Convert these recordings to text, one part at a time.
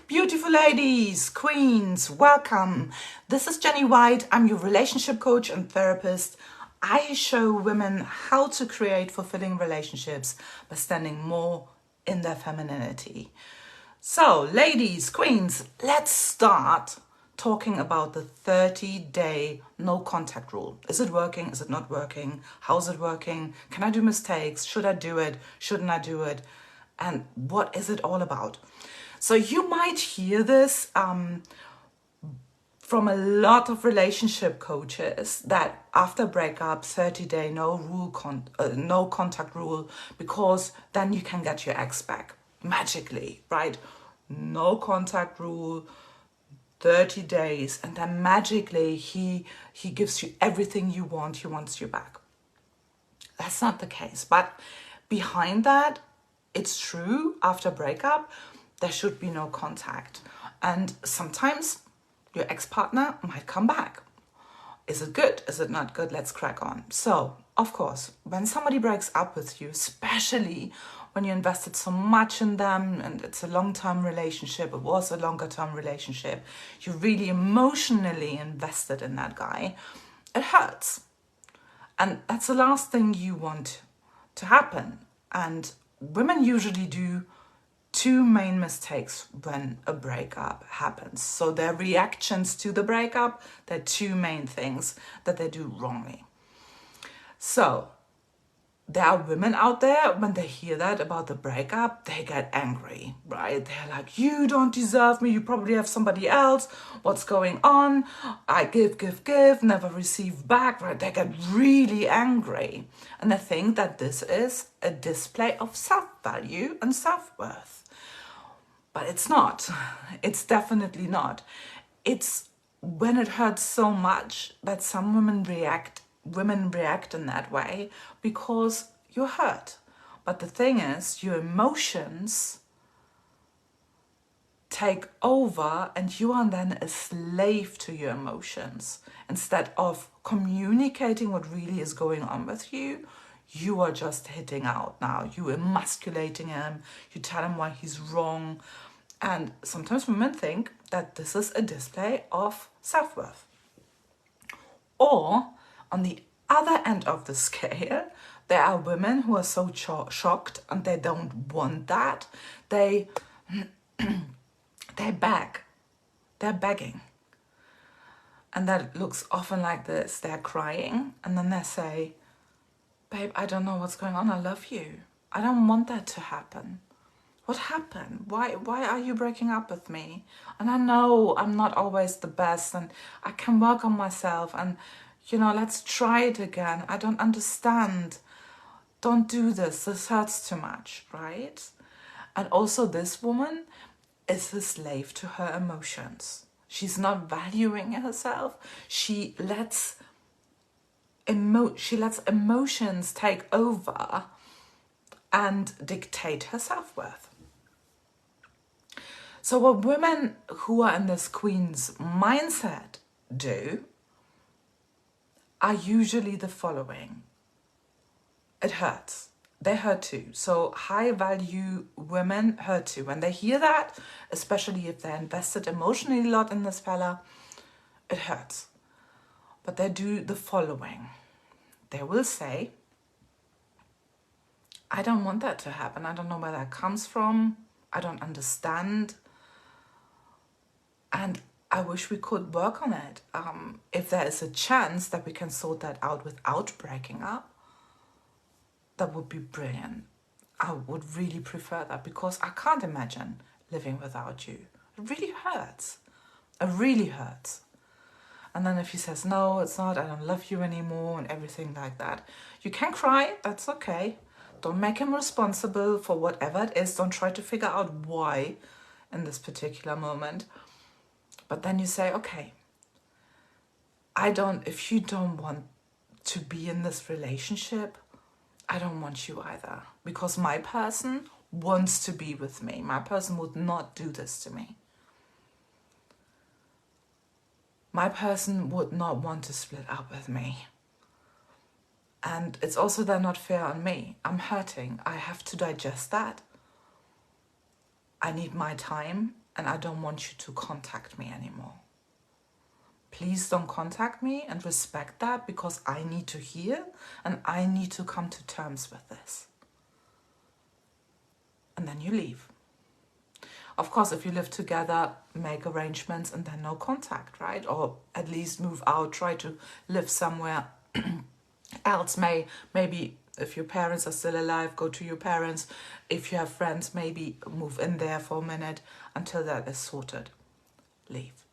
Beautiful ladies, queens, welcome. This is Jenny White. I'm your relationship coach and therapist. I show women how to create fulfilling relationships by standing more in their femininity. So, ladies, queens, let's start talking about the 30-day no contact rule. Is it working? Is it not working? How's it working? Can I do mistakes? Should I do it? Shouldn't I do it? And what is it all about? So you might hear this from a lot of relationship coaches that after breakup, 30-day no contact rule, because then you can get your ex back magically, right? No contact rule, 30 days, and then magically he gives you everything you want. He wants you back. That's not the case. But behind that, it's true, after breakup, there should be no contact. And sometimes your ex-partner might come back. Is it good? Is it not good? Let's crack on. So, of course, when somebody breaks up with you, especially when you invested so much in them and it's a long-term relationship, it was a longer-term relationship, you're really emotionally invested in that guy, it hurts. And that's the last thing you want to happen. And women usually do two main mistakes when a breakup happens. So their reactions to the breakup, they're two main things that they do wrongly. So there are women out there, when they hear that about the breakup, they get angry, right? They're like, you don't deserve me, you probably have somebody else, what's going on? I give, never receive back, right? They get really angry. And they think that this is a display of self-value and self-worth. But it's not. It's definitely not. It's when it hurts so much that some women react in that way because you're hurt. But the thing is, your emotions take over and you are then a slave to your emotions. Instead of communicating what really is going on with you, you are just hitting out now. You emasculating him, you tell him why he's wrong. And sometimes women think that this is a display of self-worth. Or on the other end of the scale, there are women who are so shocked and they don't want that. They beg. They're begging. And that looks often like this. They're crying and then they say, babe, I don't know what's going on. I love you. I don't want that to happen. What happened? Why are you breaking up with me? And I know I'm not always the best and I can work on myself and, let's try it again. I don't understand. Don't do this. This hurts too much, right? And also this woman is a slave to her emotions. She's not valuing herself. She lets emotions take over and dictate her self-worth. So what women who are in this queen's mindset do are usually the following. It hurts. They hurt too. So high value women hurt too. When they hear that, especially if they're invested emotionally a lot in this fella, it hurts. But they do the following. They will say, I don't want that to happen. I don't know where that comes from. I don't understand. And I wish we could work on it. If there is a chance that we can sort that out without breaking up, that would be brilliant. I would really prefer that because I can't imagine living without you. It really hurts. It really hurts. And then if he says, no, it's not, I don't love you anymore and everything like that, you can cry, that's okay. Don't make him responsible for whatever it is. Don't try to figure out why in this particular moment. But then you say, okay, if you don't want to be in this relationship, I don't want you either. Because my person wants to be with me. My person would not do this to me. My person would not want to split up with me. And it's also then not fair on me. I'm hurting. I have to digest that. I need my time. and I don't want you to contact me anymore. Please don't contact me, and respect that, because I need to hear and I need to come to terms with this. And then you leave. Of course, if you live together, make arrangements and then no contact, right? Or at least move out, try to live somewhere else. Maybe if your parents are still alive, go to your parents. If you have friends, maybe move in there for a minute until that is sorted. Leave.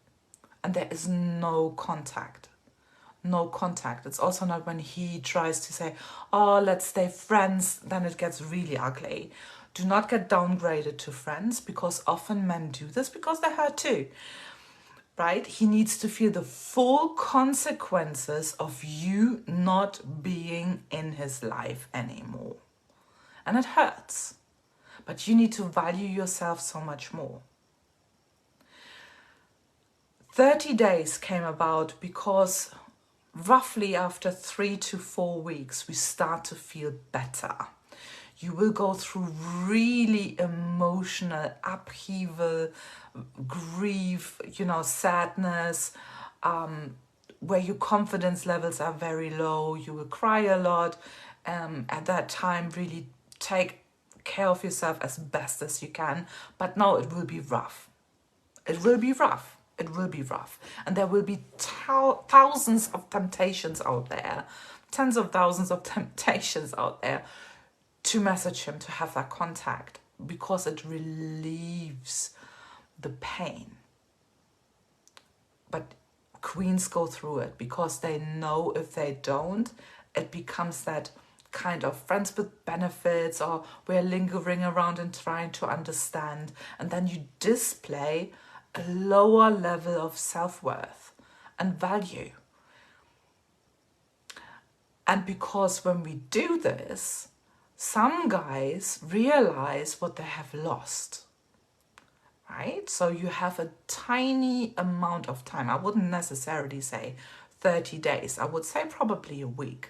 And there is no contact. No contact. It's also not when he tries to say, oh, let's stay friends, then it gets really ugly. Do not get downgraded to friends, because often men do this because they're hurt too, right? He needs to feel the full consequences of you not being in his life anymore. And it hurts. But you need to value yourself so much more. 30 days came about because roughly after 3 to 4 weeks, we start to feel better. You will go through really emotional upheaval, grief, sadness, where your confidence levels are very low. You will cry a lot. At that time, really take care of yourself as best as you can. But no, it will be rough. It will be rough. It will be rough. And there will be thousands of temptations out there, tens of thousands of temptations out there to message him, to have that contact, because it relieves the pain. But queens go through it because they know if they don't, it becomes that kind of friends with benefits, or we're lingering around and trying to understand. And then you display a lower level of self-worth and value. And because when we do this, some guys realize what they have lost, right? So you have a tiny amount of time. I wouldn't necessarily say 30 days. I would say probably a week.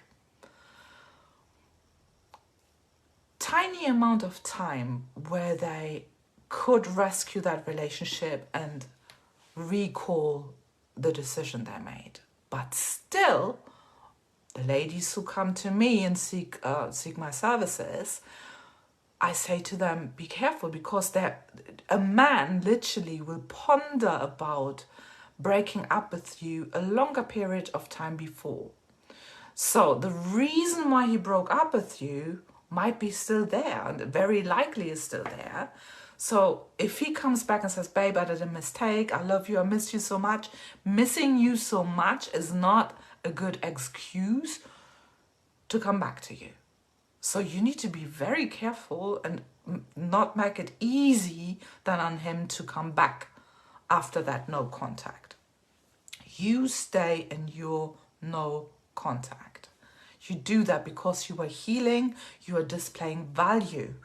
Tiny amount of time where they could rescue that relationship and recall the decision they made. But still, the ladies who come to me and seek my services, I say to them, be careful, because a man literally will ponder about breaking up with you a longer period of time before. So the reason why he broke up with you might be still there, and very likely is still there. So if he comes back and says, babe, I did a mistake, I love you, I miss you so much, missing you so much is not a good excuse to come back to you. So you need to be very careful and not make it easy then on him to come back after that no contact. You stay in your no contact. You do that because you are healing, you are displaying value.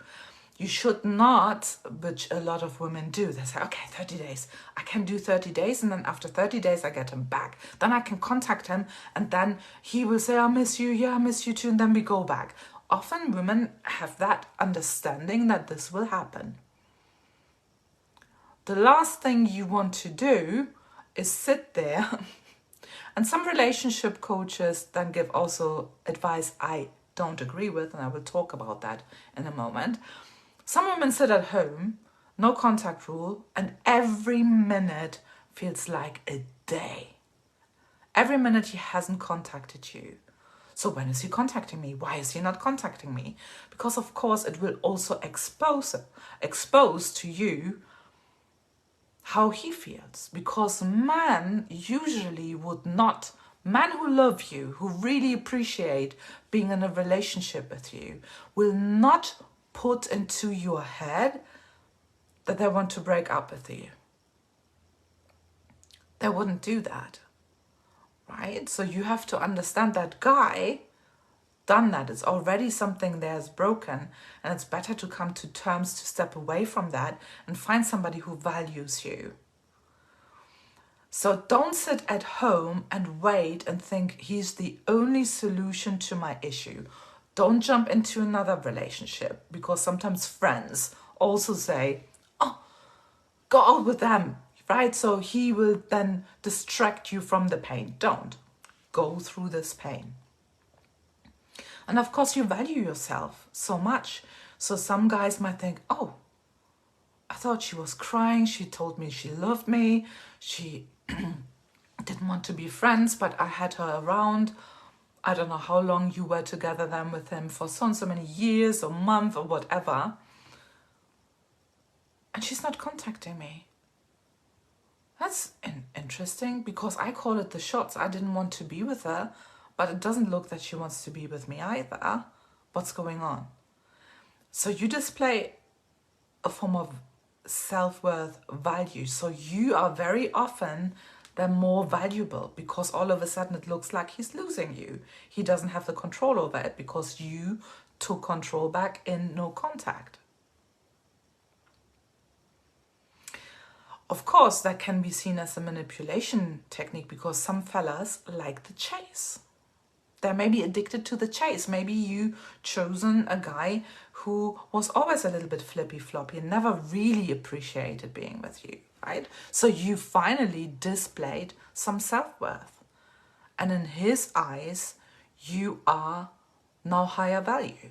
You should not, which a lot of women do, they say, okay, 30 days. I can do 30 days, and then after 30 days, I get him back. Then I can contact him, and then he will say, I miss you, yeah, I miss you too, and then we go back. Often women have that understanding that this will happen. The last thing you want to do is sit there, and some relationship coaches then give also advice I don't agree with, and I will talk about that in a moment. Some women sit at home, no contact rule, and every minute feels like a day. Every minute he hasn't contacted you. So when is he contacting me? Why is he not contacting me? Because of course it will also expose to you how he feels. Because men usually would not, men who love you, who really appreciate being in a relationship with you, will not put into your head that they want to break up with you. They wouldn't do that, right? So you have to understand that guy done that. It's already something that is broken, and it's better to come to terms to step away from that and find somebody who values you. So don't sit at home and wait and think he's the only solution to my issue. Don't jump into another relationship, because sometimes friends also say, oh, go out with them, right? So he will then distract you from the pain. Don't go through this pain. And of course, you value yourself so much. So some guys might think, oh, I thought she was crying. She told me she loved me. She didn't want to be friends, but I had her around. I don't know how long you were together then with him, for so and so many years or months or whatever. And she's not contacting me. That's interesting, because I call it the shots. I didn't want to be with her, but it doesn't look that she wants to be with me either. What's going on? So you display a form of self-worth, value. So you are very often then more valuable, because all of a sudden it looks like he's losing you. He doesn't have the control over it because you took control back in no contact. Of course, that can be seen as a manipulation technique, because some fellas like the chase. They're maybe addicted to the chase. Maybe you chosen a guy who was always a little bit flippy floppy and never really appreciated being with you, right? So you finally displayed some self-worth. And in his eyes, you are now higher value.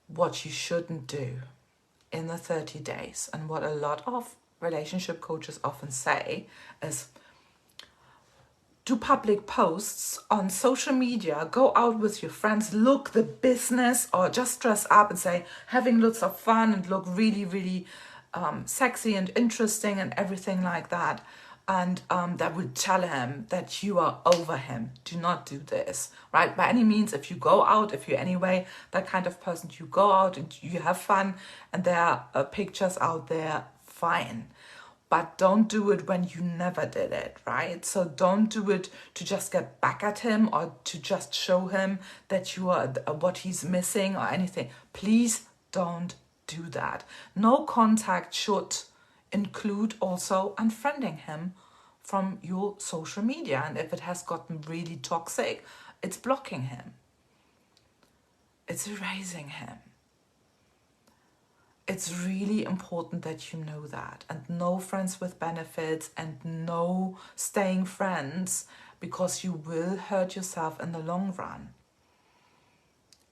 What you shouldn't do in the 30 days, and what a lot of relationship coaches often say, is do public posts on social media, go out with your friends, look the business, or just dress up and say, having lots of fun and look really, really sexy and interesting and everything like that. And that would tell him that you are over him. Do not do this, right? By any means, if you go out, if you're anyway that kind of person, you go out and you have fun and there are pictures out there, fine. But don't do it when you never did it, right? So don't do it to just get back at him or to just show him that you are what he's missing or anything. Please don't do that. No contact should include also unfriending him from your social media. And if it has gotten really toxic, it's blocking him. It's erasing him. It's really important that you know that, and no friends with benefits and no staying friends, because you will hurt yourself in the long run.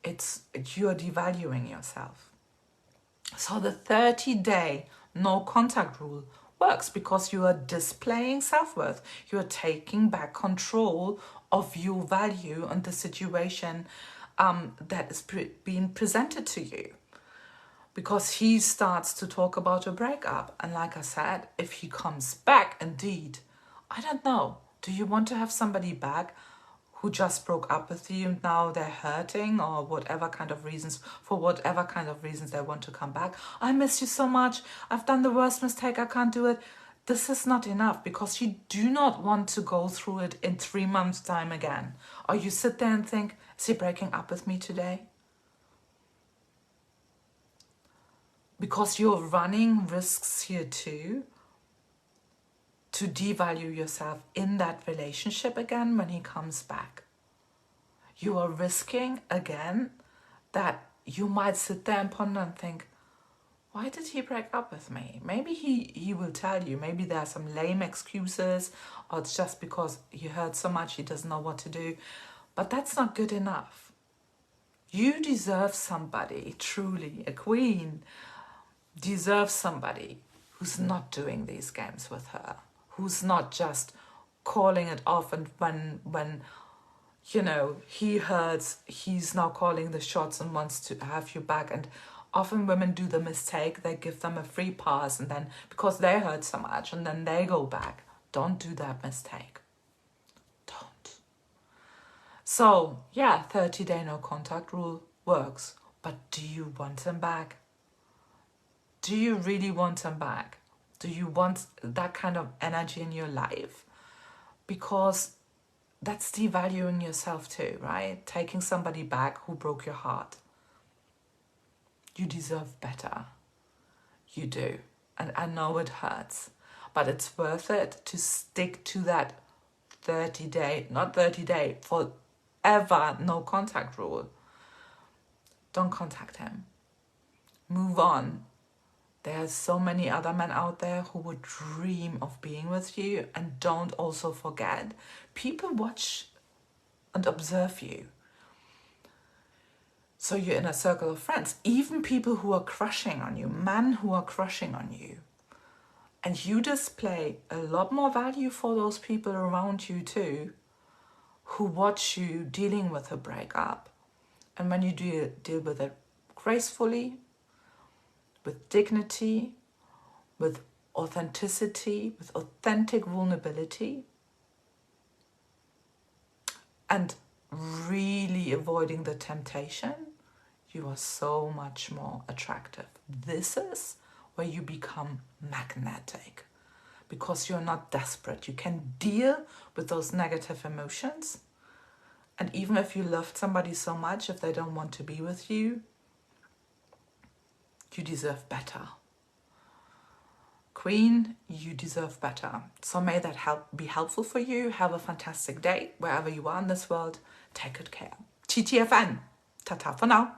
You're devaluing yourself. So the 30-day no contact rule works because you are displaying self-worth. You are taking back control of your value and the situation that is being presented to you. Because he starts to talk about a breakup. And like I said, if he comes back, indeed, I don't know. Do you want to have somebody back who just broke up with you and now they're hurting, or whatever kind of reasons, for whatever kind of reasons they want to come back? I miss you so much. I've done the worst mistake. I can't do it. This is not enough, because you do not want to go through it in 3 months' time again. Or you sit there and think, is he breaking up with me today? Because you're running risks here too, to devalue yourself in that relationship again when he comes back. You are risking again that you might sit there and ponder and think, why did he break up with me? Maybe he will tell you. Maybe there are some lame excuses, or it's just because he hurt so much he doesn't know what to do. But that's not good enough. You deserve somebody, truly, a queen, deserves somebody who's not doing these games with her, who's not just calling it off, and when you know he hurts, he's now calling the shots and wants to have you back. And often women do the mistake, they give them a free pass, and then because they hurt so much, and then they go back. Don't do that mistake. Don't. So yeah, 30-day no contact rule works, but do you want him back? Do you really want him back? Do you want that kind of energy in your life? Because that's devaluing yourself too, right? Taking somebody back who broke your heart. You deserve better. You do. And I know it hurts, but it's worth it to stick to that 30-day, not 30-day, forever no contact rule. Don't contact him. Move on. There are so many other men out there who would dream of being with you. And don't also forget, people watch and observe you. So you're in a circle of friends, even people who are crushing on you, men who are crushing on you. And you display a lot more value for those people around you too, who watch you dealing with a breakup. And when you deal with it gracefully, with dignity, with authenticity, with authentic vulnerability, and really avoiding the temptation, you are so much more attractive. This is where you become magnetic, because you're not desperate. You can deal with those negative emotions. And even if you loved somebody so much, if they don't want to be with you, you deserve better. Queen, you deserve better. So may that be helpful for you. Have a fantastic day wherever you are in this world. Take good care. TTFN. Ta-ta for now.